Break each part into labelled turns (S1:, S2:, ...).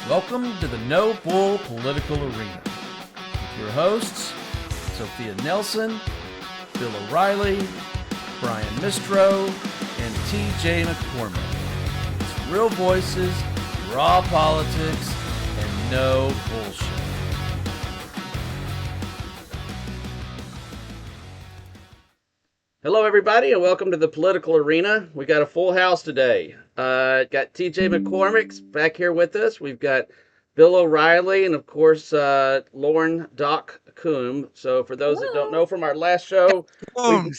S1: Welcome to the No Bull Political Arena with your hosts, Sophia Nelson, Bill O'Reilly, Brian Mistro, and TJ McCormick. It's real voices, raw politics, and no bullshit. Hello, everybody, and welcome to the Political Arena. We got a full house today. Got TJ McCormick's back here with us. We've got Bill O'Reilly and, of course, Lauren Doc Coombe. So, for those that don't know from our last show,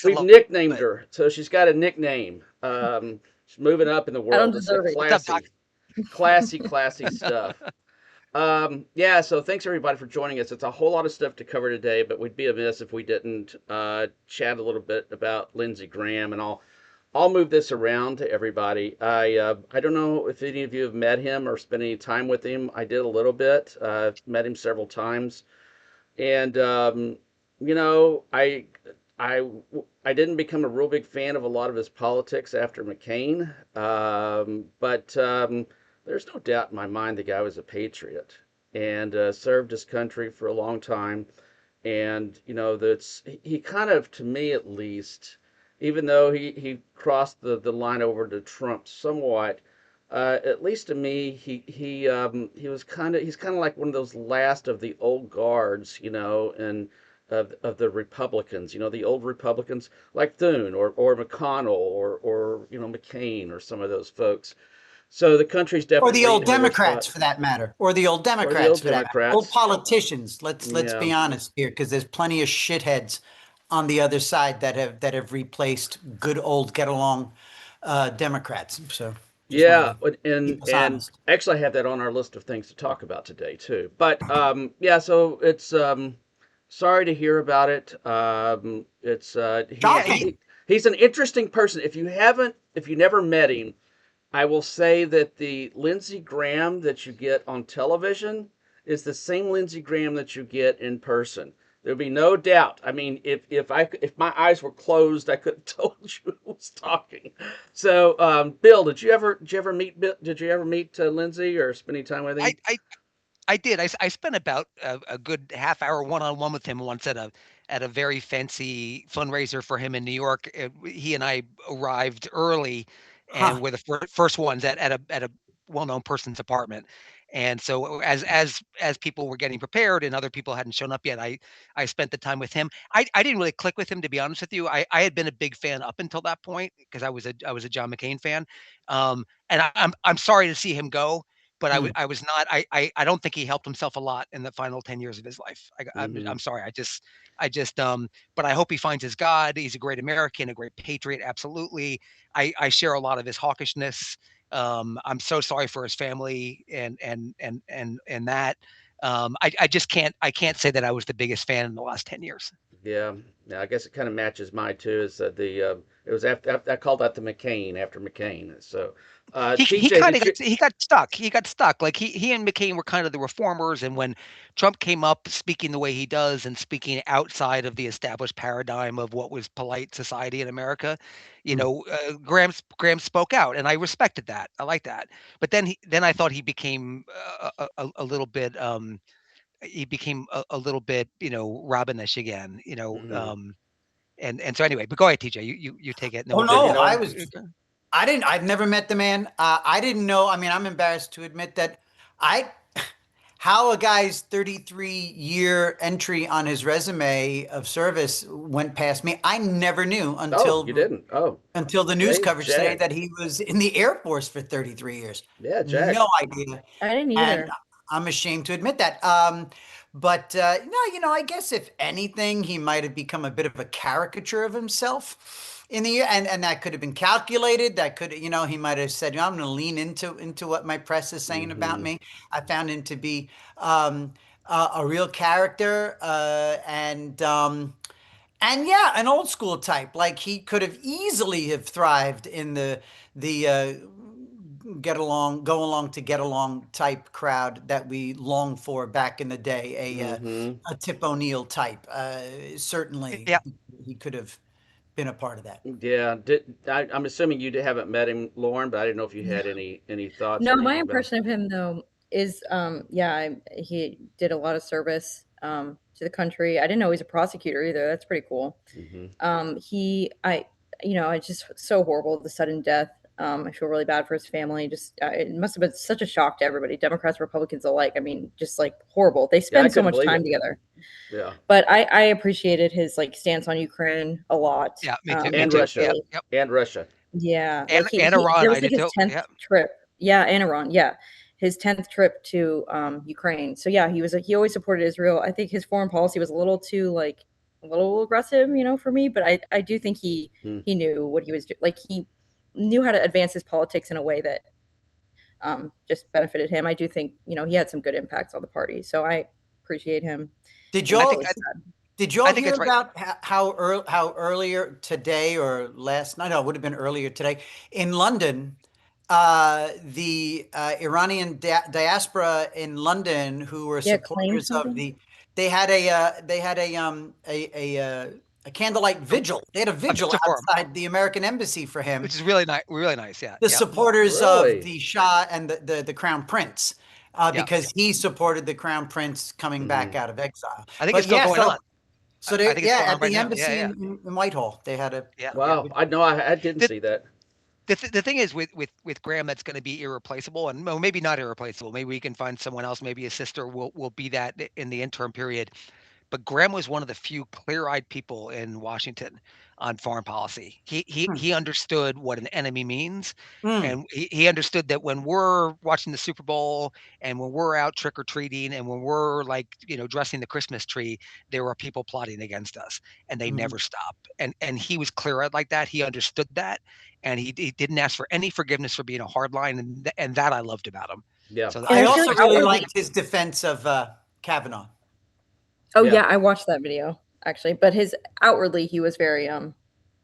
S1: we've nicknamed her. So she's got a nickname. She's moving up in the
S2: I don't
S1: world. It's
S2: deserve it.
S3: What's up, Doc?
S1: classy stuff. Yeah, so thanks everybody for joining us. It's a whole lot of stuff to cover today, but we'd be amiss if we didn't chat a little bit about Lindsey Graham, and I'll move this around to everybody. I don't know if any of you have met him or spent any time with him. I did a little bit. Met him several times, and you know, I I didn't become a real big fan of a lot of his politics after McCain, but there's no doubt in my mind the guy was a patriot and served his country for a long time. And you know, that's he kind of, to me at least, even though he crossed the line over to Trump somewhat, at least to me, he was he's kind of like one of those last of the old guards, you know, and of the Republicans, you know, the old Republicans like Thune or McConnell or you know, McCain or some of those folks. So the country's
S3: Or the
S1: definitely
S3: old
S1: in a rough
S3: Democrats,
S1: spot.
S3: for that matter, or the old
S1: Or the
S3: Democrats,
S1: old
S3: for that matter, old
S1: Democrats.
S3: politicians. Let's
S1: Yeah.
S3: be honest here, because there's plenty of shitheads on the other side that have replaced good old get along Democrats. So just wanted
S1: Yeah,
S3: to
S1: and
S3: keep us
S1: and
S3: honest.
S1: actually I have that on our list of things to talk about today too. But yeah, so it's sorry to hear about it. It's
S3: Shocking.
S1: he's an interesting person. If you never met him, I will say that the Lindsey Graham that you get on television is the same Lindsey Graham that you get in person. There'd be no doubt. I mean, if my eyes were closed, I could have told you who was talking. So, Bill, did you ever meet Lindsey or spend any time with
S3: I
S1: him?
S3: I, I did. I spent about a good half hour one-on-one with him once at a very fancy fundraiser for him in New York. He and I arrived early, and
S1: Huh.
S3: were the first ones at a well-known person's apartment. And so as people were getting prepared and other people hadn't shown up yet, I spent the time with him. I didn't really click with him, to be honest with you. I had been a big fan up until that point because I was a John McCain fan. And I'm sorry to see him go, but
S1: Hmm.
S3: I was not. I don't think he helped himself a lot in the final 10 years of his life.
S1: Hmm.
S3: I'm sorry. I just. But I hope he finds his God. He's a great American, a great patriot. Absolutely. I share a lot of his hawkishness. I'm so sorry for his family and that. I just can't say that I was the biggest fan in the last 10 years.
S1: Yeah. Yeah. I guess it kind of matches mine too. Is that the it was after I called that the McCain after McCain. So,
S3: He
S1: TJ,
S3: kind of
S1: did you?
S3: got stuck. He got stuck. Like he and McCain were kind of the reformers, and when Trump came up speaking the way he does and speaking outside of the established paradigm of what was polite society in America,
S1: Hmm.
S3: Graham spoke out, and I respected that. I like that. But then I thought he became a little bit a little bit Robinish again.
S1: Hmm.
S3: And so anyway, but go ahead, TJ. You take it, and then
S1: Well,
S3: we'll
S1: did
S3: go
S1: you
S3: on.
S1: know
S3: To,
S1: him?
S3: I've never met the man. I didn't know. I mean, I'm embarrassed to admit that I, how a guy's 33-year entry on his resume of service went past me. I never knew
S1: Oh, you
S3: until
S1: didn't. Oh,
S3: the news
S1: Jay,
S3: coverage today
S1: Jag.
S3: that he was in the Air Force for 33 years.
S1: Yeah, Jag.
S3: No idea.
S2: I didn't
S3: And
S2: either.
S3: I'm ashamed to admit that. But no, I guess if anything, he might have become a bit of a caricature of himself in the year, and that could have been calculated. That could, he might have said, I'm going to lean into what my press is saying about
S1: Hmm.
S3: me. I found him to be a real character, and yeah, an old school type. Like he could have easily have thrived in the get along, go along to get along type crowd that we longed for back in the day.
S1: Hmm.
S3: A Tip O'Neill type. Certainly,
S1: Mm.
S3: he, he could have been a part of that.
S1: Yeah. I'm assuming you haven't met him, Lauren, but I didn't know if you had any thoughts
S2: No,
S1: or
S2: my
S1: anything about him.
S2: impression of him though, is yeah, he did a lot of service to the country. I didn't know he was a prosecutor either. That's pretty cool.
S1: Hmm.
S2: He I you know, it's just so horrible, the sudden death. I feel really bad for his family. Just it must have been such a shock to everybody, Democrats, Republicans alike. I mean, just like horrible. They
S1: Yeah, I
S2: spend so
S1: couldn't
S2: much
S1: believe
S2: time
S1: it.
S2: together.
S1: Yeah,
S2: But I appreciated his like stance on Ukraine a lot.
S3: Yeah, me too. Me
S1: and
S2: He
S3: too.
S2: was
S1: Russia,
S3: Yeah.
S2: really,
S3: Yep.
S1: and Russia.
S2: yeah, like
S3: And
S2: he
S3: Iran,
S2: that
S3: I
S2: was like
S3: did
S2: his
S3: too.
S2: 10th
S3: Yeah.
S2: trip. Yeah, and Iran, yeah. His 10th trip to Ukraine. So yeah, he always supported Israel. I think his foreign policy was a little too like a little aggressive, for me, but I do think
S1: Hmm.
S2: he knew what he was doing. Like he knew how to advance his politics in a way that just benefited him. I do think, he had some good impacts on the party. So I appreciate him.
S4: Did
S2: And
S3: I
S2: it's
S3: think
S4: y'all
S2: really sad.
S4: did
S3: I
S4: y'all
S3: think
S4: hear
S3: it's right.
S4: about how earlier today or last night? No, it would have been earlier today in London. The Iranian diaspora in London, who were
S2: Yeah, claimed
S4: supporters of
S2: something.
S4: the, they had a candlelight vigil. They had a
S3: A
S4: vigil
S3: vigil for him,
S4: outside the American embassy for him.
S3: which is really nice. Really nice. Yeah.
S4: The
S3: Yep.
S4: supporters of
S1: Really?
S4: the Shah and the Crown Prince,
S3: Yep.
S4: because he supported the Crown Prince coming back
S1: Hmm.
S4: out of exile.
S3: I think it's
S4: But
S3: still
S4: yeah,
S3: going on.
S4: so
S3: I
S4: they,
S3: think it's
S4: yeah,
S3: going on
S4: at
S3: right
S4: the
S3: now. Yeah.
S4: embassy
S3: Yeah.
S4: in Whitehall, they had a
S3: Yeah. Yeah.
S1: Wow, I didn't
S3: The,
S1: see that.
S3: the thing is with Graham, that's going to be irreplaceable, and well, maybe not irreplaceable. Maybe we can find someone else. Maybe his sister will be that in the interim period. But Graham was one of the few clear-eyed people in Washington on foreign policy.
S4: hmm,
S3: He understood what an enemy means,
S4: hmm,
S3: and he understood that when we're watching the Super Bowl and when we're out trick or treating and when we're like dressing the Christmas tree, there are people plotting against us, and they
S4: hmm.
S3: never stop. And he was clear-eyed like that. He understood that, and he didn't ask for any forgiveness for being a hardline, and that I loved about him.
S1: Yeah,
S3: So
S2: And
S4: I
S2: I
S3: I
S2: feel
S4: also
S2: like
S3: I just
S4: really
S2: outwardly,
S4: liked his defense of Kavanaugh.
S2: oh
S1: yeah.
S2: yeah, I watched that video actually, but his outwardly he was very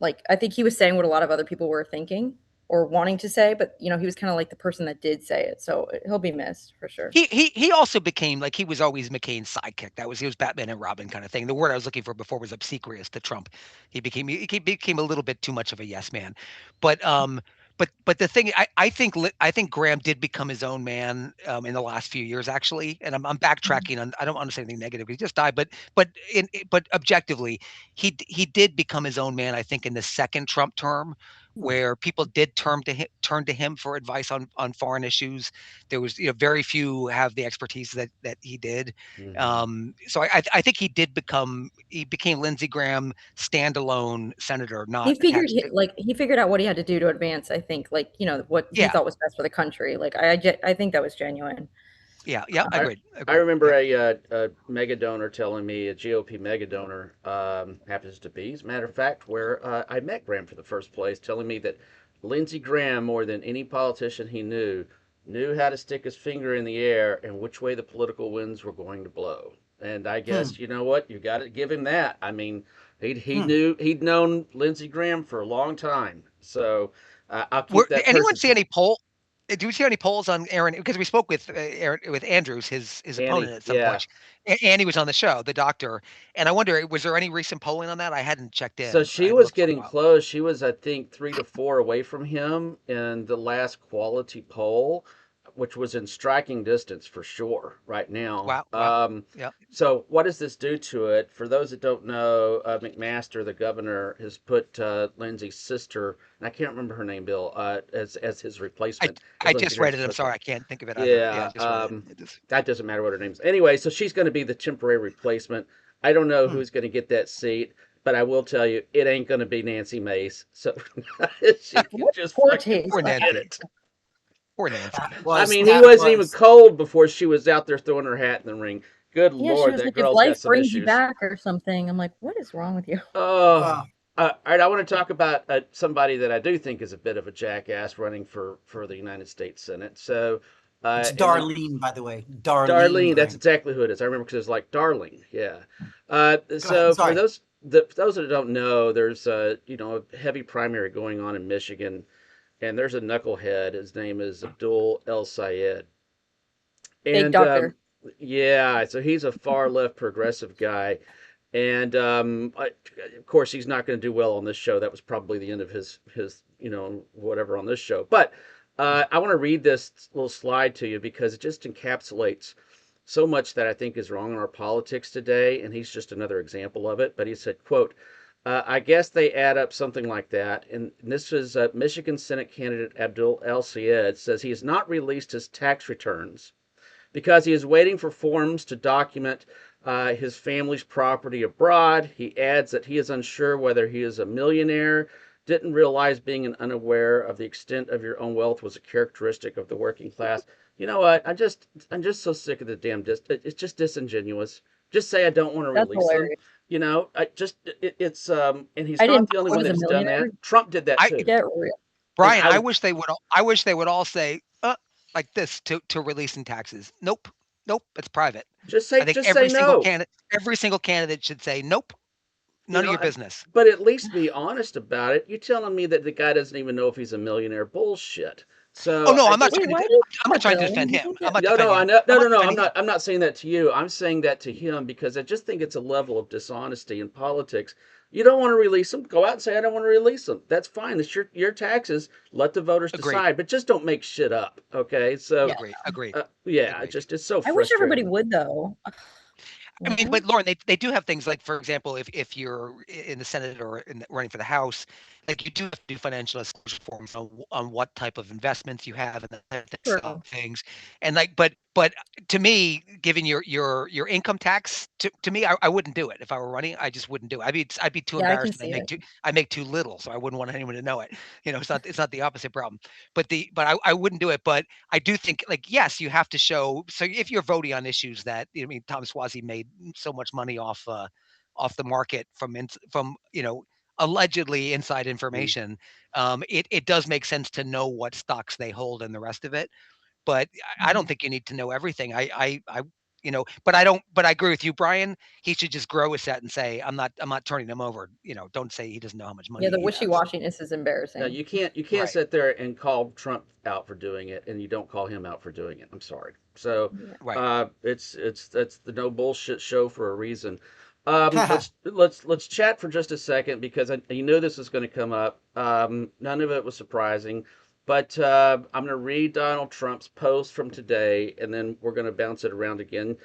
S2: like I think he was saying what a lot of other people were thinking or wanting to say, but he was kind of like the person that did say it. So he'll be missed for sure.
S3: he also became like he was always McCain's sidekick. He was Batman and Robin kind of thing. The word I was looking for before was obsequious to Trump. He became a little bit too much of a yes man. But but the thing I think Graham did become his own man in the last few years actually. And I'm
S2: Mhm.
S3: backtracking on I don't want to say anything negative. He just died, but objectively he did become his own man. I think in the second Trump term,
S4: Hmm,
S3: where people did turn to him for advice on foreign issues. There was very few have the expertise that he did.
S1: Hmm.
S3: So I think he became Lindsey Graham standalone senator,
S2: He
S3: not
S2: figured
S3: attached to.
S2: he figured out what he had to do to advance. I think like what he
S3: Yeah,
S2: thought was best for the country. Like I think that was genuine.
S3: yeah, yeah.
S1: I
S3: Agreed,
S1: I
S3: agreed.
S1: remember
S3: Yep.
S1: a mega donor telling me, a GOP mega donor, happens to be, as a matter of fact, where I met Graham for the first place, telling me that Lindsey Graham, more than any politician he knew how to stick his finger in the air and which way the political winds were going to blow. And I
S4: hmm,
S1: guess you know what, you got to give him that. I mean,
S4: hmm.
S1: he'd known Lindsey Graham for a long time, so I'll keep
S3: Did
S1: that
S3: anyone
S1: person.
S3: see any poll? Do you see any polls on Aaron? Because we spoke with Aaron, with Andrews, his opponent,
S1: Annie,
S3: at some
S1: yeah.
S3: point. Andy was on the show, the doctor, and I wonder, was there any recent polling on that? I hadn't checked
S1: So
S3: in. I
S1: she
S3: haven't
S1: was
S3: looked for a
S1: getting
S3: while.
S1: close. She was, I think, 3 to 4 away from him in the last quality poll, which was in striking distance for sure right now.
S3: Wow, wow. Yeah,
S1: So what does this do to it? For those that don't know, McMaster, the governor, has put Lindsay's sister, and I can't remember her name, Bill, as his
S3: I
S1: replacement, as
S3: I
S1: Lindsey
S3: just read
S1: Graham's
S3: it. I'm
S1: replacement.
S3: sorry, I can't think of it either. Yeah, I
S1: Yeah,
S3: just read it. It just
S1: that doesn't matter what her name is. Anyway, so she's going to be the temporary replacement. I don't know
S4: Hmm.
S1: who's going to get that seat, but I will tell you, it ain't going to be Nancy Mace. So she can
S2: What
S1: just
S2: poor
S1: fucking
S2: taste.
S3: poor
S1: forget
S3: Nancy.
S1: it.
S3: Poor Nancy.
S1: I mean, he
S4: That
S1: wasn't even
S4: was
S1: cold before she was out there throwing her hat in the ring. Good
S2: Yeah, she
S1: Lord,
S2: was
S1: that
S2: like, if
S1: girl's got
S2: life
S1: some
S2: brings you
S1: issues.
S2: back or something. I'm like, what is wrong with you?
S1: Oh,
S4: uh,
S1: all right. I want to talk about somebody that I do think is a bit of a jackass running for the United States Senate. So,
S4: it's
S1: and then
S4: Darlene, by the way, Darlene
S1: Darlene, that's
S4: Graham.
S1: exactly who it is. I remember because it was like Darling. Yeah.
S4: Go ahead.
S1: So for
S4: Sorry.
S1: those that don't know, there's a heavy primary going on in Michigan, and there's a knucklehead. His name is Abdul El Sayed,
S2: Fake
S1: and
S2: doctor.
S1: yeah, so he's a far left progressive guy, and of course he's not going to do well on this show. That was probably the end of his whatever on this show. But I want to read this little slide to you because it just encapsulates so much that I think is wrong in our politics today, and he's just another example of it. But he said, "quote I guess they add up something like that." And this is Michigan Senate candidate Abdul El Sayed says he has not released his tax returns because he is waiting for forms to document his family's property abroad. He adds that he is unsure whether he is a millionaire, didn't realize being unaware of the extent of your own wealth was a characteristic of the working class. You know what? I'm just so sick of the damn it's just disingenuous. Just say I don't want to
S2: That's
S1: release them.
S2: hilarious.
S1: You know, it's and he's
S2: I
S1: not
S2: didn't
S1: the
S2: know
S1: only
S2: he
S1: one
S2: was a
S1: that's done that.
S2: millionaire.
S1: Trump did that
S3: I
S1: too.
S2: Get real.
S1: And
S3: Brian, I wish they would all say like this to releasing taxes. Nope. Nope, it's private. I think
S1: just say no.
S3: every single candidate should say nope,
S1: You
S3: none of
S1: know,
S3: your business.
S1: but at least be honest about it. You telling me that the guy doesn't even know if he's a millionaire? Bullshit.
S3: Oh
S1: So
S3: no,
S1: I just
S2: Wait, why did
S3: I'm not trying to
S2: though?
S3: defend
S2: You
S3: him.
S2: think
S3: I'm
S2: that
S3: not
S1: no, no,
S3: defending
S1: I
S3: him.
S1: know, no,
S3: I'm
S1: no,
S3: not
S1: no.
S3: defending him.
S1: I'm not saying that to you. I'm saying that to him because I just think it's a level of dishonesty in politics. You don't want to release them. Go out and say I don't want to release them. That's fine. It's your taxes. Let the voters
S3: Agreed.
S1: decide. But just don't make shit up. Okay. So,
S2: Yeah.
S3: Agreed. Agreed.
S1: yeah,
S3: Agreed.
S1: it's so
S2: I wish everybody
S1: frustrating.
S2: would though.
S3: I
S2: You
S3: mean,
S2: know?
S3: but Lauren, they do have things like, for example, if you're in the Senate or running for the House, like you do have to do financial disclosure forms on what type of investments you have and
S2: True.
S3: things. And like, but to me, given your income tax, to me, I wouldn't do it if I were running. I just wouldn't do it. I'd be too
S2: Yeah, I can
S3: embarrassed, and
S2: see it.
S3: I make too little, so I wouldn't want anyone to know it. It's not the opposite problem. But I wouldn't do it. But I do think, like, yes, you have to show. So if you're voting on issues that, I mean, Tom Swazi made so much money off the market from allegedly inside
S1: Mm,
S3: information. It does make sense to know what stocks they hold and the rest of it. But I don't
S2: Mhm.
S3: think you need to know everything. But I don't. But I agree with you, Brian. He should just grow a set and say, I'm not turning him over. Don't say he doesn't know how much
S2: Yeah,
S3: money
S2: the
S3: he has.
S2: wishy-washiness is
S1: No,
S2: embarrassing.
S1: you can't
S3: Right.
S1: sit there and call Trump out for doing it, and you don't call him out for doing it. I'm sorry. So
S2: Yeah.
S3: Right.
S1: it's that's the no bullshit show for a reason. Let's chat for just a second because you know this is going to come up. None of it was surprising, but I'm going to read Donald Trump's post from today, and then we're going to bounce it around again.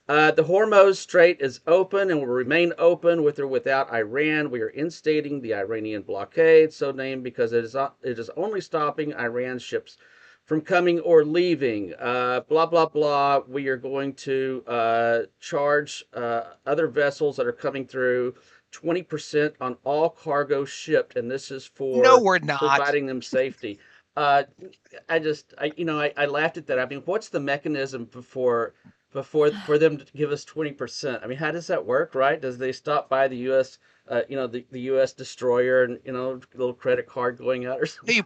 S1: The Hormuz Strait is open and will remain open with or without Iran. We are instating the Iranian blockade, so named because it is only stopping Iran ships from coming or leaving. Blah, blah, blah. We are going to charge other vessels that are coming through 20% on all cargo shipped, and this is
S3: No,
S1: for
S3: we're not.
S1: providing them safety. Uh, I laughed at that. I mean, what's the mechanism for them to give us 20%? I mean, how does that work, right? Does they stop by the U.S. The U.S. destroyer and little credit card going out or
S3: No,
S1: something?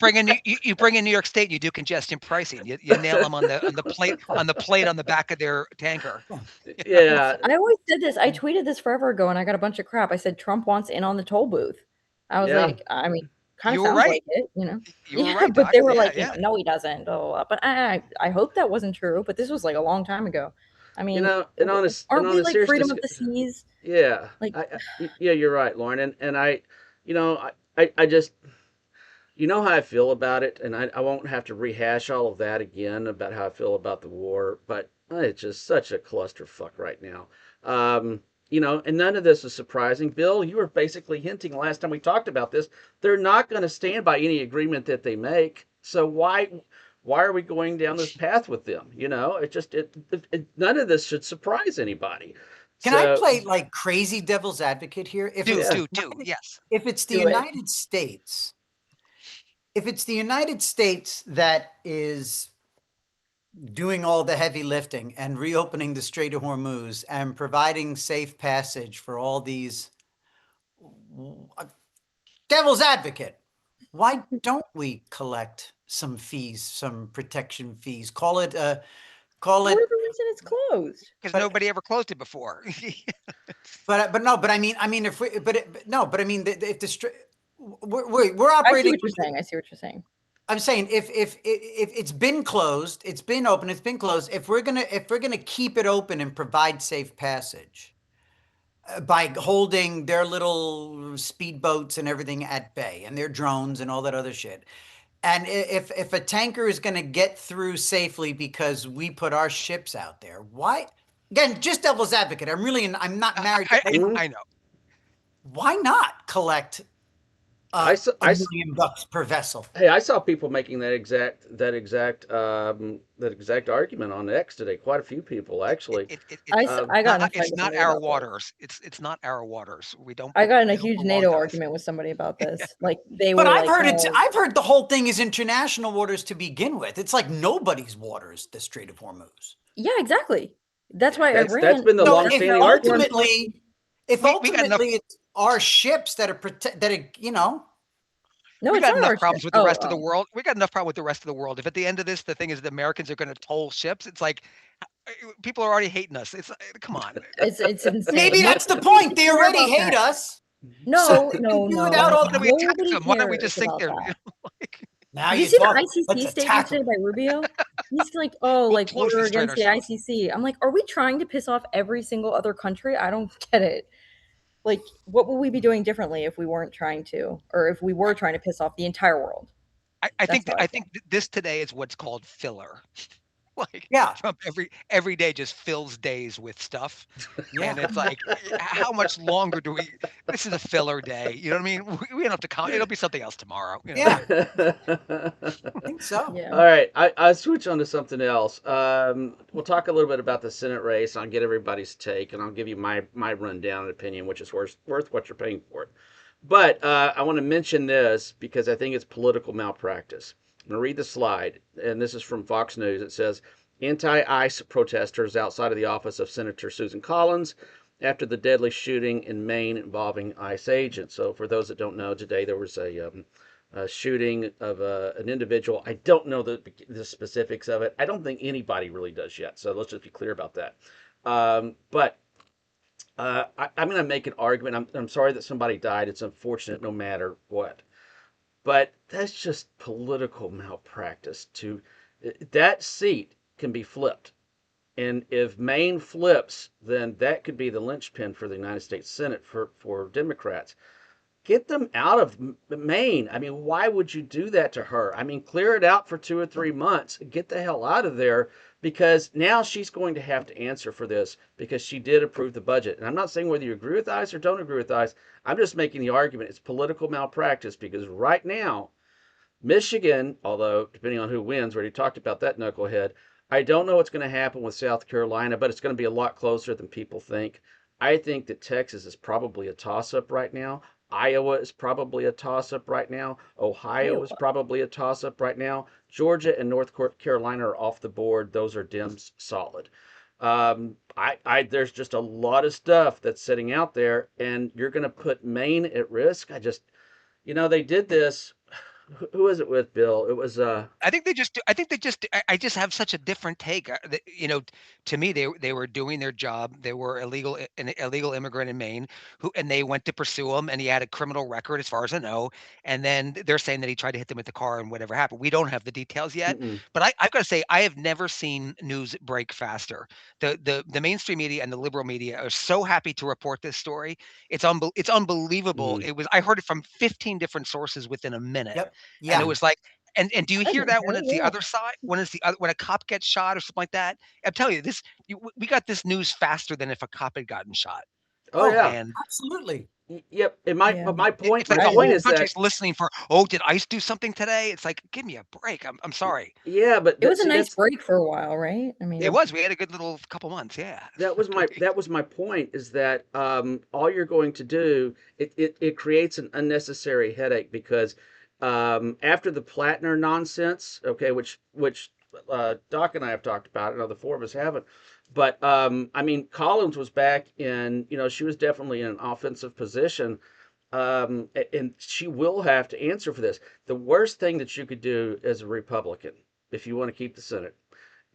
S3: you bring in New York State, you do congestion pricing. You nail them on the plate on the back of their tanker.
S1: Yeah,
S2: I always said this. I tweeted this forever ago and I got a bunch of crap. I said Trump wants in on the toll booth. I was
S1: yeah.
S2: like, I mean, kind of
S3: You were
S2: sounds
S3: right.
S2: like it, you know.
S3: You were
S2: Yeah,
S3: right,
S2: but
S3: Doc.
S2: they were
S3: Yeah,
S2: like,
S3: yeah.
S2: no, he doesn't. Oh, but I hope that wasn't true. But this was like a long time ago. I mean,
S1: And
S2: aren't
S1: on
S2: we
S1: a
S2: like
S1: serious
S2: freedom of the seas?
S1: yeah,
S2: Like,
S1: yeah, you're right, Lauren, and I just you know how I feel about it, and I won't have to rehash all of that again about how I feel about the war, but it's just such a clusterfuck right now. Um, and none of this is surprising. Bill, you were basically hinting last time we talked about this. They're not going to stand by any agreement that they make. So why are we going down this path with them? None of this should surprise anybody.
S4: Can I
S1: So
S4: play like crazy devil's advocate here?
S3: Do,
S1: yeah,
S3: do, do. Yes.
S4: If it's the
S2: do it.
S4: United States, if it's the United States that is doing all the heavy lifting and reopening the Strait of Hormuz and providing safe passage for all these devil's advocate, why don't we collect some fees, some protection fees? Call
S2: Part
S4: it,
S2: of the reason it's closed.
S3: Because
S4: but
S3: nobody ever closed it before.
S4: but no, but I mean, if we, but no, but I mean, if the we're
S2: I see
S4: operating.
S2: what you're saying. I see what you're saying.
S4: I'm saying if it's been closed, it's been open, it's been closed. If we're gonna keep it open and provide safe passage by holding their little speedboats and everything at bay and their drones and all that other shit, And if a tanker is going to get through safely because we put our ships out there, why? Again, just devil's advocate. I'm not married to paper.
S3: I know.
S4: Why not collect
S1: I saw,
S4: a million bucks per vessel?
S1: hey, I saw people making that exact argument on X today. Quite a few people actually.
S2: I got in a fight
S3: It's
S2: with
S3: not
S2: somebody
S3: our
S2: about this.
S3: waters. It's not our waters.
S2: I got in a
S3: We don't
S2: huge
S3: belong
S2: NATO
S3: to us.
S2: argument with somebody about this. Like they
S4: But
S2: were
S4: I've
S2: like,
S4: heard
S2: no.
S4: I've heard the whole thing is international waters to begin with. It's like nobody's waters, the Strait of Hormuz.
S2: Yeah, exactly. That's why
S1: That's
S2: Iran.
S1: been the
S4: So
S2: that's
S1: longstanding argument.
S4: if
S3: We got enough.
S4: ultimately it's our ships that are
S2: No,
S3: We
S2: it's
S3: got
S2: not
S3: enough
S2: our ship.
S3: problems with the rest of the world. We got enough problem with the rest of the world. If at the end of this, the thing is the Americans are going to toll ships, it's like people are already hating us. It's come on.
S2: It's insane.
S4: maybe
S2: No,
S4: that's the point. They
S2: care
S4: already
S2: about
S4: hate
S2: that.
S4: us.
S2: No,
S4: they can
S2: no,
S4: do
S2: no,
S4: without
S2: no.
S4: all
S3: Why
S4: the
S3: don't we attack
S2: Nobody
S3: them? Why don't we
S2: cares
S3: just sink
S2: about
S3: there?
S2: that.
S3: Like,
S4: Now
S2: Did you
S4: you're
S2: see the
S4: talking. Let's
S2: ICC statement
S4: attack
S2: today
S4: them.
S2: by Rubio? He's like, oh,
S3: we'll
S2: like
S3: close
S2: we're
S3: the strait
S2: against the
S3: ourselves.
S2: ICC. I'm like, are we trying to piss off every single other country? I don't get it. Like, what would we be doing differently if we weren't trying to, or if we were trying to piss off the entire world? That's how I
S3: I
S2: feel.
S3: think this today is what's called filler. Like
S4: Yeah.
S3: Trump every day just fills days with stuff.
S4: Yeah.
S3: And it's like, how much longer do we? This is a filler day. You know what I mean? We don't have to count. It'll be something else tomorrow.
S4: Yeah. I think so.
S2: Yeah.
S1: All right, I switch on to something else. We'll talk a little bit about the Senate race. I'll get everybody's take, and I'll give you my rundown and opinion, which is worth what you're paying for it. But I want to mention this because I think it's political malpractice. I'm going to read the slide, and this is from Fox News. It says anti-ICE protesters outside of the office of Senator Susan Collins after the deadly shooting in Maine involving ICE agents. So, for those that don't know, today there was a shooting of an individual. I don't know the specifics of it. I don't think anybody really does yet. So let's just be clear about that. But I'm going to make an argument. I'm sorry that somebody died. It's unfortunate no matter what. But that's just political malpractice. That seat can be flipped. And if Maine flips, then that could be the linchpin for the United States Senate for Democrats. Get them out of Maine. I mean, why would you do that to her? I mean, clear it out for 2 or 3 months. Get the hell out of there because now she's going to have to answer for this because she did approve the budget. And I'm not saying whether you agree with ICE or don't agree with ICE. I'm just making the argument it's political malpractice because right now Michigan, although depending on who wins, we already talked about that knucklehead. I don't know what's going to happen with South Carolina, but it's going to be a lot closer than people think. I think that Texas is probably a toss up right now. Iowa is probably a toss up right now. Ohio is probably a toss up right now. Georgia and North Carolina are off the board. Those are Dems solid. There's just a lot of stuff that's sitting out there, and you're going to put Maine at risk. They did this. Who was it with, Bill? It was
S3: I think they just do. I think they just. I just have such a different take. To me, they were doing their job. They were an illegal immigrant in Maine and they went to pursue him, and he had a criminal record, as far as I know. And then they're saying that he tried to hit them with the car and whatever happened. We don't have the details yet,
S1: mm-mm,
S3: but I've got to say I have never seen news break faster. The mainstream media and the liberal media are so happy to report this story. It's unbelievable.
S1: mm.
S3: I heard it from 15 different sources within a minute,
S4: Yep.
S3: and it
S4: Yeah.
S3: was like. And do you
S2: I
S3: hear
S2: didn't
S3: that
S2: hear
S3: when
S2: it,
S3: it's the
S2: yeah.
S3: other side? When a cop gets shot or something like that? I'm telling you, we got this news faster than if a cop had gotten shot.
S1: Oh
S4: Oh,
S1: yeah.
S3: And
S4: absolutely.
S1: Yep.
S2: Yeah.
S1: But my point
S3: it's like
S1: my
S2: I
S3: the
S1: point
S3: whole
S2: agree.
S1: is that
S3: country's listening for, oh, did ICE do something today? It's like, give me a break. I'm sorry.
S1: yeah, but
S2: It was a
S1: see
S2: nice break for a while, right? I
S3: It
S2: mean,
S3: was. We had a good little couple months. Yeah.
S1: that was my point is that all you're going to do it creates an unnecessary headache because after the Plattner nonsense, okay, which Doc and I have talked about, I know the four of us haven't, but I mean Collins was back in, she was definitely in an offensive position, and she will have to answer for this. The worst thing that you could do as a Republican, if you want to keep the Senate,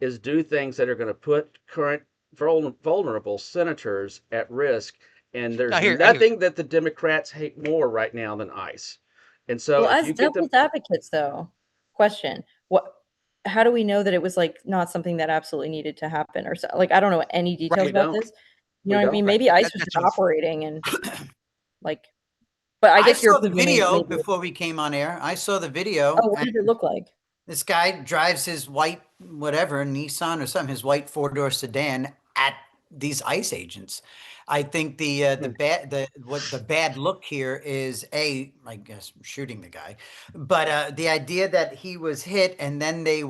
S1: is do things that are going to put current vulnerable senators at risk. And
S3: Now
S1: there's
S3: here, I hear you.
S1: nothing that the Democrats hate more right now than ICE. And so
S2: well,
S1: if
S2: as
S1: you get them,
S2: devil's advocates, though, question: what? How do we know that it was like not something that absolutely needed to happen, or so, like I don't know any details
S1: we
S2: about
S1: don't,
S2: this. You
S1: we
S2: know what I
S1: don't.
S2: mean?
S3: Right.
S2: Maybe ICE was
S3: That's
S2: just operating and like But I
S4: I
S2: guess you're
S4: saw the
S2: presuming
S4: video
S2: maybe.
S4: before we came on air. I saw the video,
S2: Oh, what
S4: and
S2: did it look like?
S4: this guy drives his white, whatever, Nissan or something, his white four-door sedan at these ICE agents. I think
S1: Hmm.
S4: the bad look here is I guess shooting the guy, but the idea that he was hit and then they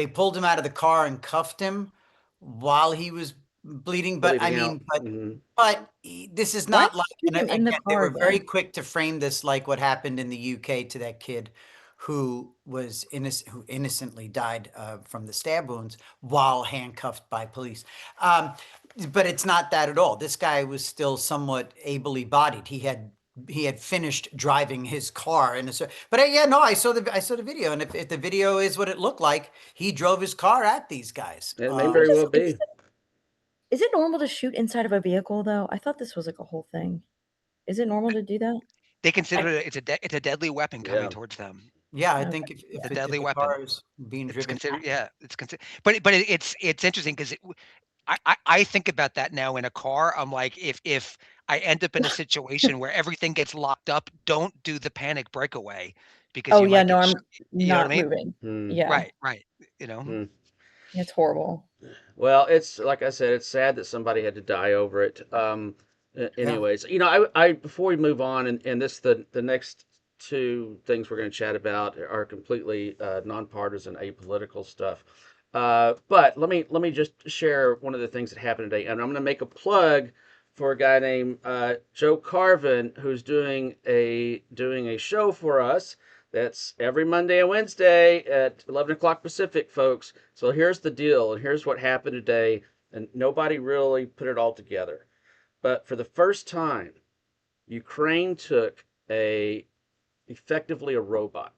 S4: pulled him out of the car and cuffed him while he was bleeding. But I
S1: Bleeding out.
S4: mean, but
S1: Hmm.
S4: this is
S2: Why did
S4: not like,
S2: you
S4: and
S2: keep him in the
S4: again, they
S2: car
S4: were very
S2: again?
S4: quick to frame this like what happened in the UK to that kid who was innocent, who innocently died from the stab wounds while handcuffed by police. Um, but it's not that at all. This guy was still somewhat ably bodied. He had finished driving his car in a but yeah, no, I saw the video, and if the video is what it looked like, he drove his car at these guys.
S1: It may
S2: I
S1: very
S2: just
S1: well be.
S2: is it normal to shoot inside of a vehicle though? I thought this was like a whole thing. Is it normal to do that?
S3: They consider
S4: I,
S3: it it's a deadly weapon coming
S1: Yeah.
S3: towards them.
S4: yeah, I
S2: Okay.
S4: think if
S3: It's
S4: if,
S3: a
S4: it, if
S3: deadly
S4: the
S3: weapon.
S4: car is being
S3: It's
S4: driven
S3: considered,
S4: at you.
S3: yeah, it's considered, it's interesting because I think about that now in a car. I'm like, if I end up in a situation where everything gets locked up, don't do the panic breakaway because
S2: Oh
S3: you
S2: yeah,
S3: might
S2: no,
S3: get,
S2: I'm
S3: you know what I
S2: not
S3: mean?
S2: moving.
S1: Hmm.
S2: Yeah,
S3: Right, right. You know,
S1: Hmm.
S2: it's horrible.
S1: Well, it's like I said, it's sad that somebody had to die over it.
S4: Yeah.
S1: Anyways, I before we move on, and this the next two things we're going to chat about are completely nonpartisan, apolitical stuff. But let me just share one of the things that happened today, and I'm going to make a plug for a guy named Joe Carvin, who's doing a show for us. That's every Monday and Wednesday at 11 o'clock Pacific, folks. So here's the deal, and here's what happened today, and nobody really put it all together. But for the first time, Ukraine took a effectively a robot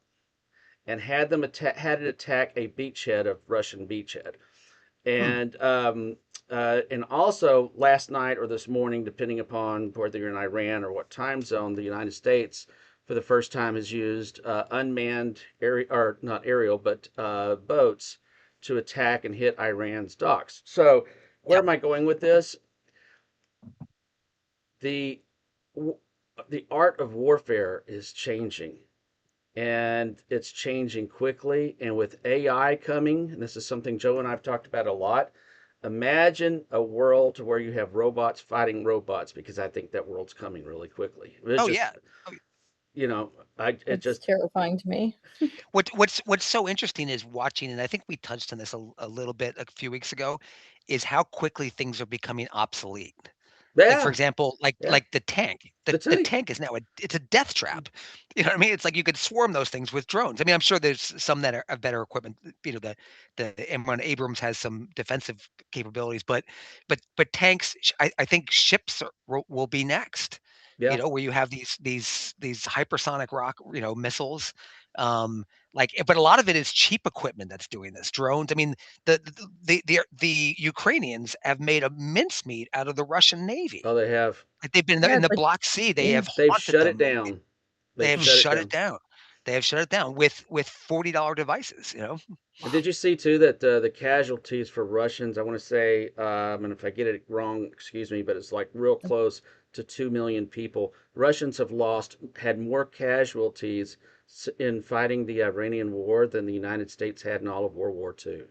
S1: and had it attack a beachhead of Russian beachhead.
S4: Hmm.
S1: And also last night or this morning, depending upon whether you're in Iran or what time zone, the United States, for the first time, has used unmanned or not aerial, but boats to attack and hit Iran's docks. So where
S3: yeah.
S1: am I going with this? The the art of warfare is changing, and it's changing quickly. And with AI coming, and this is something Joe and I've talked about a lot. Imagine a world where you have robots fighting robots, because I think that world's coming really quickly. It's
S3: Oh
S1: just,
S3: yeah. Oh,
S1: I it
S2: It's
S1: just
S2: terrifying to me.
S3: what's so interesting is watching, and I think we touched on this a little bit a few weeks ago, is how quickly things are becoming obsolete. Like, for
S1: yeah,
S3: example,
S1: yeah,
S3: like the tank. The
S1: the
S3: the
S1: tank.
S3: tank is now it's a death trap. You know what I mean? It's like you could swarm those things with drones. I mean, I'm sure there's some that are of better equipment. The M1 Abrams has some defensive capabilities, but tanks. I think ships will be next. You
S1: Yeah.
S3: know, where you have these hypersonic missiles. But a lot of it is cheap equipment that's doing this. Drones. I mean, the Ukrainians have made a mincemeat out of the Russian Navy.
S1: Oh, they have.
S3: Like they've been
S2: Yeah,
S3: in
S2: it's
S3: the
S2: like
S3: Black Sea, they
S2: yeah.
S3: have
S1: They've
S3: haunted
S1: shut it
S3: them.
S1: down.
S3: They
S1: They've
S3: have
S1: shut it
S3: shut it
S1: down.
S3: down. They have shut it down with $40 devices.
S1: And
S4: Wow.
S1: did you see too that the casualties for Russians? I want to say, and if I get it wrong, excuse me, but it's like real close to 2 million people. Russians have had more casualties in fighting the Iranian war than the United States had in all of World War II.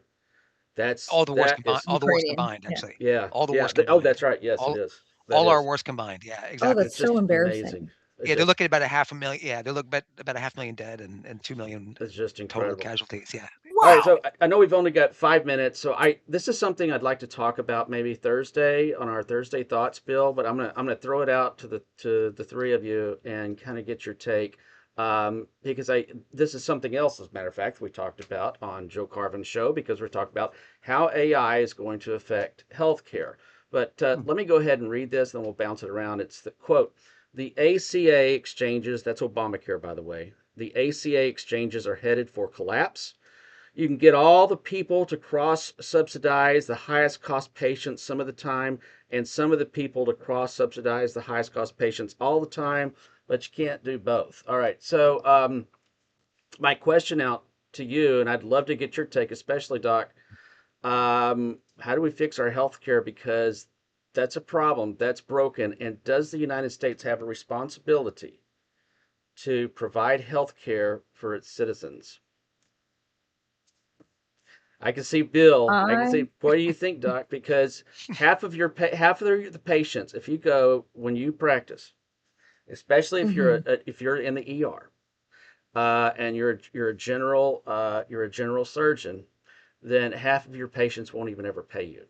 S1: That is,
S3: All the wars
S2: Ukrainian.
S3: combined,
S2: Yeah.
S3: actually,
S1: yeah,
S3: all the
S1: yeah.
S3: wars
S1: Oh,
S3: combined,
S1: that's right. Yes, it
S3: all
S1: is. That
S3: all our
S1: is.
S3: wars combined. Yeah,
S2: Oh,
S3: exactly.
S1: It's
S2: that's so
S1: just
S2: embarrassing.
S1: amazing. It's
S3: Yeah, they're
S1: just
S3: looking at about a half a million. Yeah, they're looking at about a half million dead and 2 million
S1: it's just
S3: total
S1: incredible.
S3: casualties. Yeah.
S1: All right,
S4: Wow.
S1: so I know we've only got 5 minutes, so this is something I'd like to talk about maybe Thursday on our Thursday thoughts, Bill. But I'm gonna throw it out to the three of you and kind of get your take, because I this is something else. As a matter of fact, we talked about on Joe Carvin's show, because we're talking about how AI is going to affect healthcare. But
S4: Hmm.
S1: let me go ahead and read this, then we'll bounce it around. It's the quote: "The ACA exchanges, that's Obamacare, by the way. The ACA exchanges are headed for collapse. You can get all the people to cross subsidize the highest cost patients some of the time, and some of the people to cross subsidize the highest cost patients all the time, but you can't do both." All right. So, my question out to you, and I'd love to get your take, especially Doc. How do we fix our health care? Because That's a problem. That's broken. And does the United States have a responsibility to provide health care for its citizens? I can see Bill. I can
S2: I
S1: see. What do you think, Doc? Because half of the patients, if you go when you practice, especially if
S2: mhm.
S1: if you're in the ER, and you're a general surgeon, then half of your patients won't even ever pay you.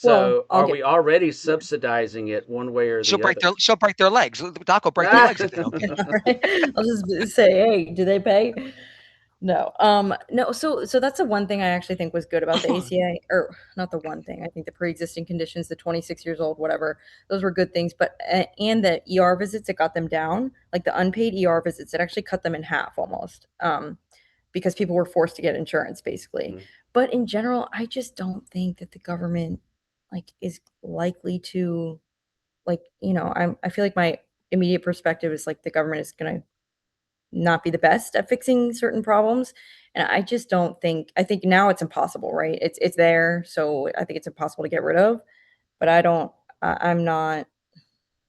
S2: Well,
S1: So
S2: I'll
S1: are
S2: get
S1: we already
S2: yeah.
S1: subsidizing it one way or the other?
S3: She'll break their legs. Doc will break their legs if they don't pay.
S2: Right? I'll just say, hey, do they pay? No, no. So that's the one thing I actually think was good about the ACA, or not the one thing. I think the pre-existing conditions, the 26 years old, whatever, those were good things. But and the ER visits, it got them down. Like the unpaid ER visits, it actually cut them in half almost, because people were forced to get insurance basically.
S1: Mm.
S2: But in general, I just don't think that the government like is likely to like I feel like my immediate perspective is like the government is going to not be the best at fixing certain problems. And I just don't think I think now it's impossible, right? It's there, so I think it's impossible to get rid of. But I'm not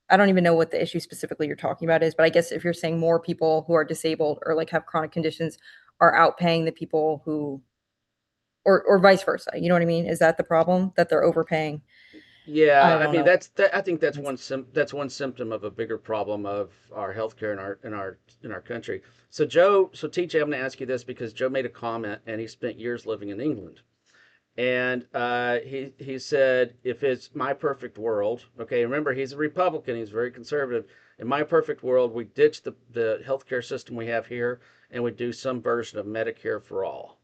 S2: I don't even know what the issue specifically you're talking about is, but I guess if you're saying more people who are disabled or like have chronic conditions are outpaying the people who or vice versa. You know what I mean? Is that the problem that they're overpaying?
S1: Yeah,
S2: I
S1: I
S2: don't
S1: mean
S2: know.
S1: I think that's one symptom of a bigger problem of our healthcare in our country. So Joe, so TJ, I'm going to ask you this because Joe made a comment and he spent years living in England. And he said, if it's my perfect world, okay, remember he's a Republican, he's very conservative. In my perfect world, we ditch the healthcare system we have here and we do some version of Medicare for all.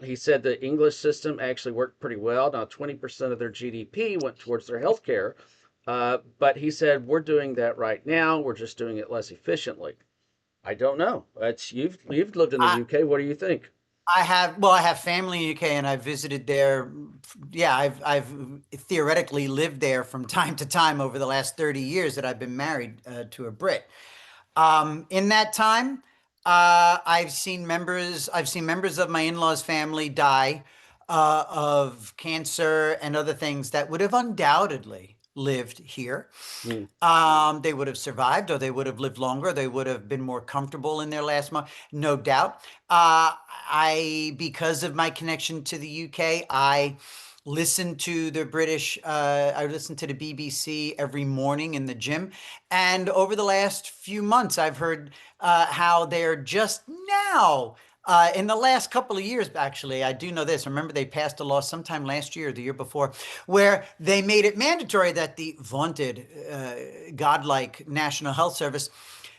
S1: He said the English system actually worked pretty well. Now, 20% of their GDP went towards their healthcare. But he said, we're doing that right now. We're just doing it less efficiently. I don't know. You've lived in the
S4: I,
S1: UK. What do you think?
S4: I have family in UK and I've visited there. Yeah, I've theoretically lived there from time to time over the last 30 years that I've been married to a Brit. In that time, I've seen members of my in-laws' family die of cancer and other things that would have undoubtedly lived here.
S1: Hmm.
S4: They would have survived, or they would have lived longer. They would have been more comfortable in their last month, no doubt. Because of my connection to the UK, I listen to the British, I listen to the BBC every morning in the gym. And over the last few months, I've heard how they're just now, in the last couple of years, actually, I do know this. Remember, they passed a law sometime last year or the year before where they made it mandatory that the vaunted, godlike National Health Service,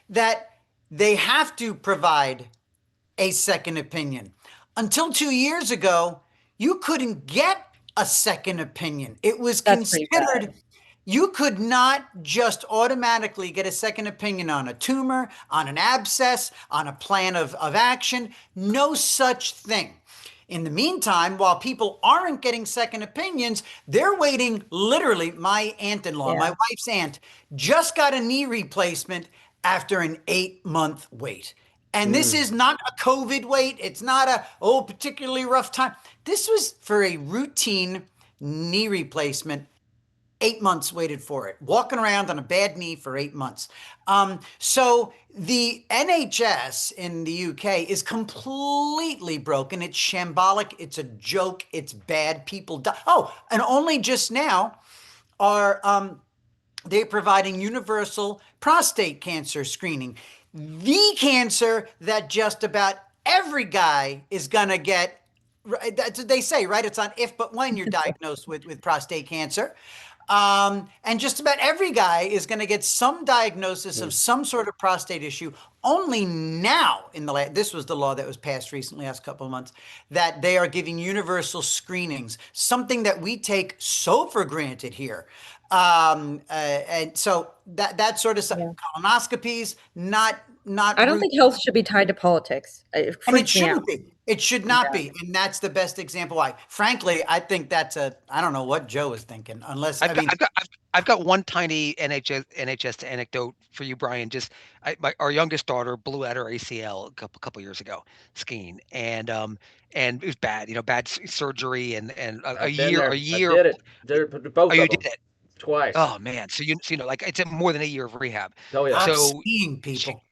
S4: that they have to provide a second opinion. Until 2 years ago, you couldn't get a second opinion. It was
S2: That's pretty
S4: considered
S2: bad.
S4: you could not just automatically get a second opinion on a tumor, on an abscess, on a plan of action. No such thing. In the meantime, while people aren't getting second opinions, they're waiting. Literally, my aunt in law, my
S2: Yeah.
S4: wife's aunt, just got a knee replacement after an 8 month wait. And this
S1: Mm.
S4: is not a COVID wait. It's not a, oh, particularly rough time. This was for a routine knee replacement. 8 months waited for it, walking around on a bad knee for 8 months. So the NHS in the UK is completely broken. It's shambolic. It's a joke. It's bad. People die. Oh, and only just now are they're providing universal prostate cancer screening, the cancer that just about every guy is gonna get. That's what they say, right? It's on if but when you're diagnosed with prostate cancer. And just about every guy is going to get some diagnosis
S1: Mm.
S4: of some sort of prostate issue. Only now, this was the law that was passed recently, last couple of months, that they are giving universal screenings, something that we take so for granted here. And so that sort of stuff,
S2: Yeah.
S4: colonoscopies, not
S2: I don't think
S4: routine,
S2: health should be tied to politics. It
S4: and it
S2: freaks me out.
S4: shouldn't be. It should not be, and that's the best example why. Frankly, I think I don't know what Joe is thinking, unless,
S3: I've got I've got one tiny NHS anecdote for you, Brian. Just our youngest daughter blew out her ACL a couple years ago skiing, and it was bad, bad surgery and a
S1: I've been
S3: year
S1: there. I did it. Did it
S3: Oh,
S1: both
S3: you
S1: of
S3: did
S1: them
S3: it.
S1: twice.
S3: Oh man, so like it's more than a year of rehab.
S1: Oh yeah.
S4: stop
S3: So
S4: skiing,
S3: she
S4: people.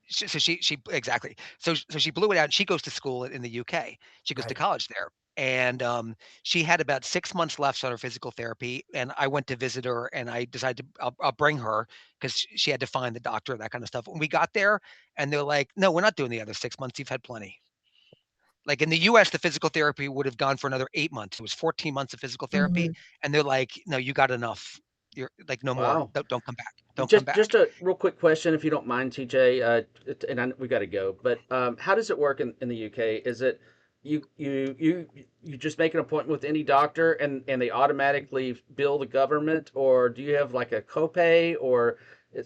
S3: so she exactly. So she blew it out. She goes to school in the UK. She goes to
S4: Right.
S3: college there. And she had about 6 months left on her physical therapy. And I went to visit her, and I decided I'll bring her because she had to find the doctor, that kind of stuff. When we got there, and they're like, "No, we're not doing the other 6 months. You've had plenty." Like in the US, the physical therapy would have gone for another 8 months. It was 14 months of physical therapy,
S2: Mhm.
S3: and they're like, "No, you got enough. You're like, no more.
S1: Wow.
S3: Don't come back. Don't come
S1: Just
S3: back."
S1: a real quick question, if you don't mind, TJ, we got to go. But how does it work in the UK? Is it you just make an appointment with any doctor and they automatically bill the government, or do you have like a copay, or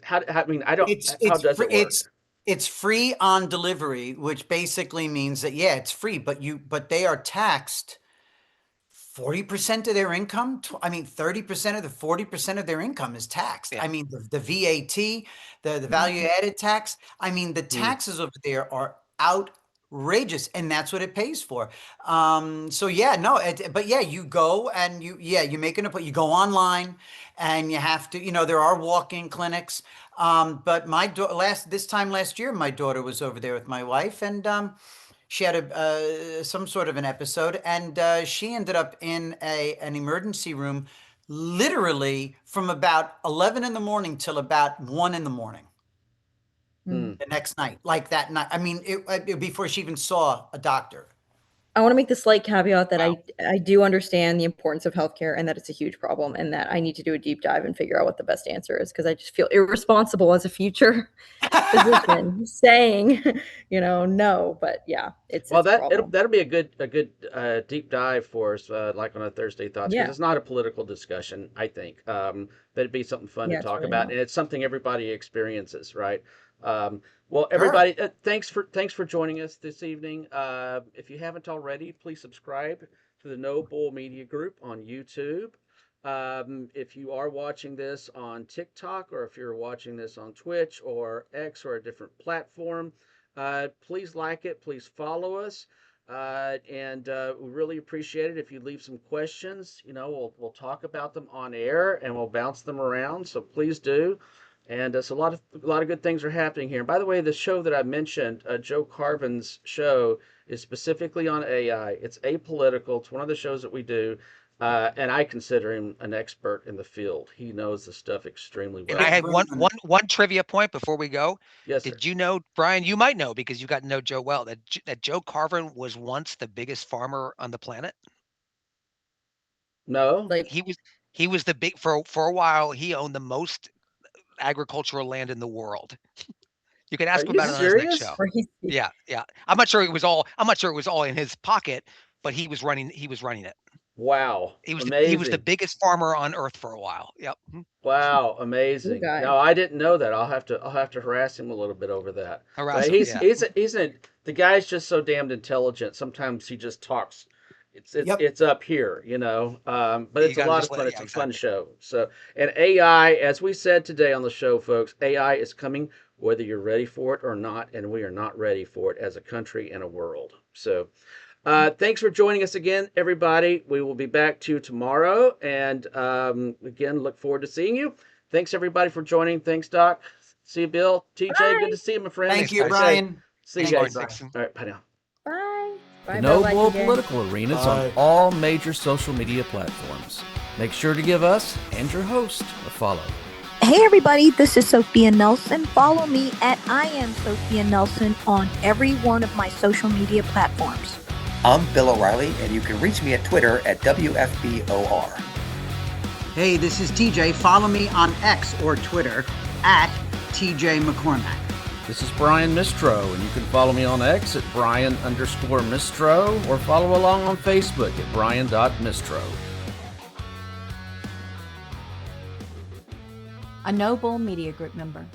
S1: I mean I don't
S4: It's
S1: how
S4: it's
S1: does
S4: free.
S1: it work?
S4: It's free on delivery, which basically means that yeah, it's free, but they are taxed 40% of their income. I mean, 30% of the 40% of their income is taxed.
S3: Yeah.
S4: I mean, the VAT, the value
S2: Mhm.
S4: added tax. I mean, the
S1: Hmm.
S4: taxes over there are outrageous, and that's what it pays for. So yeah, no, but yeah, you go and you make an appointment. You go online, and you have to. There are walk-in clinics. But this time last year, my daughter was over there with my wife, and she had some sort of an episode, and she ended up in an emergency room, literally from about 11 in the morning till about 1 in the morning
S1: Hmm.
S2: Mhm.
S4: the next night, like that night. I mean, before she even saw a doctor.
S2: I want to make the slight caveat that
S3: Wow.
S2: I do understand the importance of healthcare and that it's a huge problem and that I need to do a deep dive and figure out what the best answer is because I just feel irresponsible as a future physician saying, no, but yeah,
S1: Well,
S2: it's a problem.
S1: that'll be a good deep dive for us, like on a Thursday thoughts, because
S2: Yeah.
S1: it's not a political discussion, I think, but it'd be something fun to
S2: Yeah, it's
S1: talk
S2: really
S1: about,
S2: not.
S1: and it's something everybody experiences, right? Well,
S4: Sure.
S1: everybody, thanks for joining us this evening. If you haven't already, please subscribe to the No Bull Media Group on YouTube. If you are watching this on TikTok, or if you're watching this on Twitch or X or a different platform, please like it. Please follow us. And we really appreciate it if you leave some questions. We'll talk about them on air and we'll bounce them around. So please do. And so a lot of good things are happening here. And by the way, the show that I mentioned, Joe Carvin's show, is specifically on AI. It's apolitical. It's one of the shows that we do. And I consider him an expert in the field. He knows the stuff extremely
S3: And I
S1: well.
S3: had one
S4: Boom.
S3: one one trivia point before we go.
S1: Yes, sir.
S3: Did you know, Brian? You might know because you got to know Joe well. That Joe Carvin was once the biggest farmer on the planet.
S1: No?
S2: Like,
S3: He was the big for a while. He owned the most agricultural land in the world. You can
S1: Are
S3: ask him
S1: you
S3: about it on his next
S1: serious?
S3: show.
S2: or he's
S3: Yeah, yeah. I'm not sure it was all in his pocket, but he was running it.
S1: Wow.
S3: He was the
S1: Amazing.
S3: biggest farmer on earth for a while. Yep.
S1: Wow,
S2: cool
S1: amazing.
S2: guy.
S1: No, I didn't know that. I'll have to harass him a little bit over that. But
S3: Harass him.
S1: he's
S3: Yeah.
S1: he's he's a, the guy's just so damned intelligent. Sometimes he just talks. It's it's
S4: Yep.
S1: it's up here. But
S3: You
S1: it's a
S3: got to
S1: lot
S3: just
S1: of fun.
S3: let.
S1: It's
S3: Yeah,
S1: a fun
S3: exactly.
S1: show. So, and AI, as we said today on the show, folks, AI is coming whether you're ready for it or not, and we are not ready for it as a country and a world. So, thanks for joining us again, everybody. We will be back to you tomorrow. And again, look forward to seeing you. Thanks, everybody, for joining. Thanks, Doc. See you, Bill. TJ, good
S2: Bye.
S1: to see you, my friend.
S4: Thank
S3: Thanks,
S4: you,
S3: guys.
S1: Okay.
S4: Brian.
S1: See you
S3: Thanks,
S4: Thank you,
S3: Brian.
S1: guys.
S4: Brian.
S3: Thanks.
S1: All right. Bye now.
S2: Bye.
S5: The
S2: Bye, Bill.
S5: No
S2: Bye,
S5: Bull
S2: TJ.
S5: Political Arena is on
S4: Bye.
S5: all major social media platforms. Make sure to give us and your host a follow.
S6: Hey everybody, this is Sophia Nelson. Follow me at I am Sophia Nelson on every one of my social media platforms.
S7: I'm Bill O'Reilly, and you can reach me at Twitter at WFBOR.
S4: Hey, this is TJ. Follow me on X or Twitter at TJ McCormack.
S5: This is Brian Mistro, and you can follow me on X at Brian_Mistro or follow along on Facebook at Brian.Mistro.
S8: A No Bull Media Group member.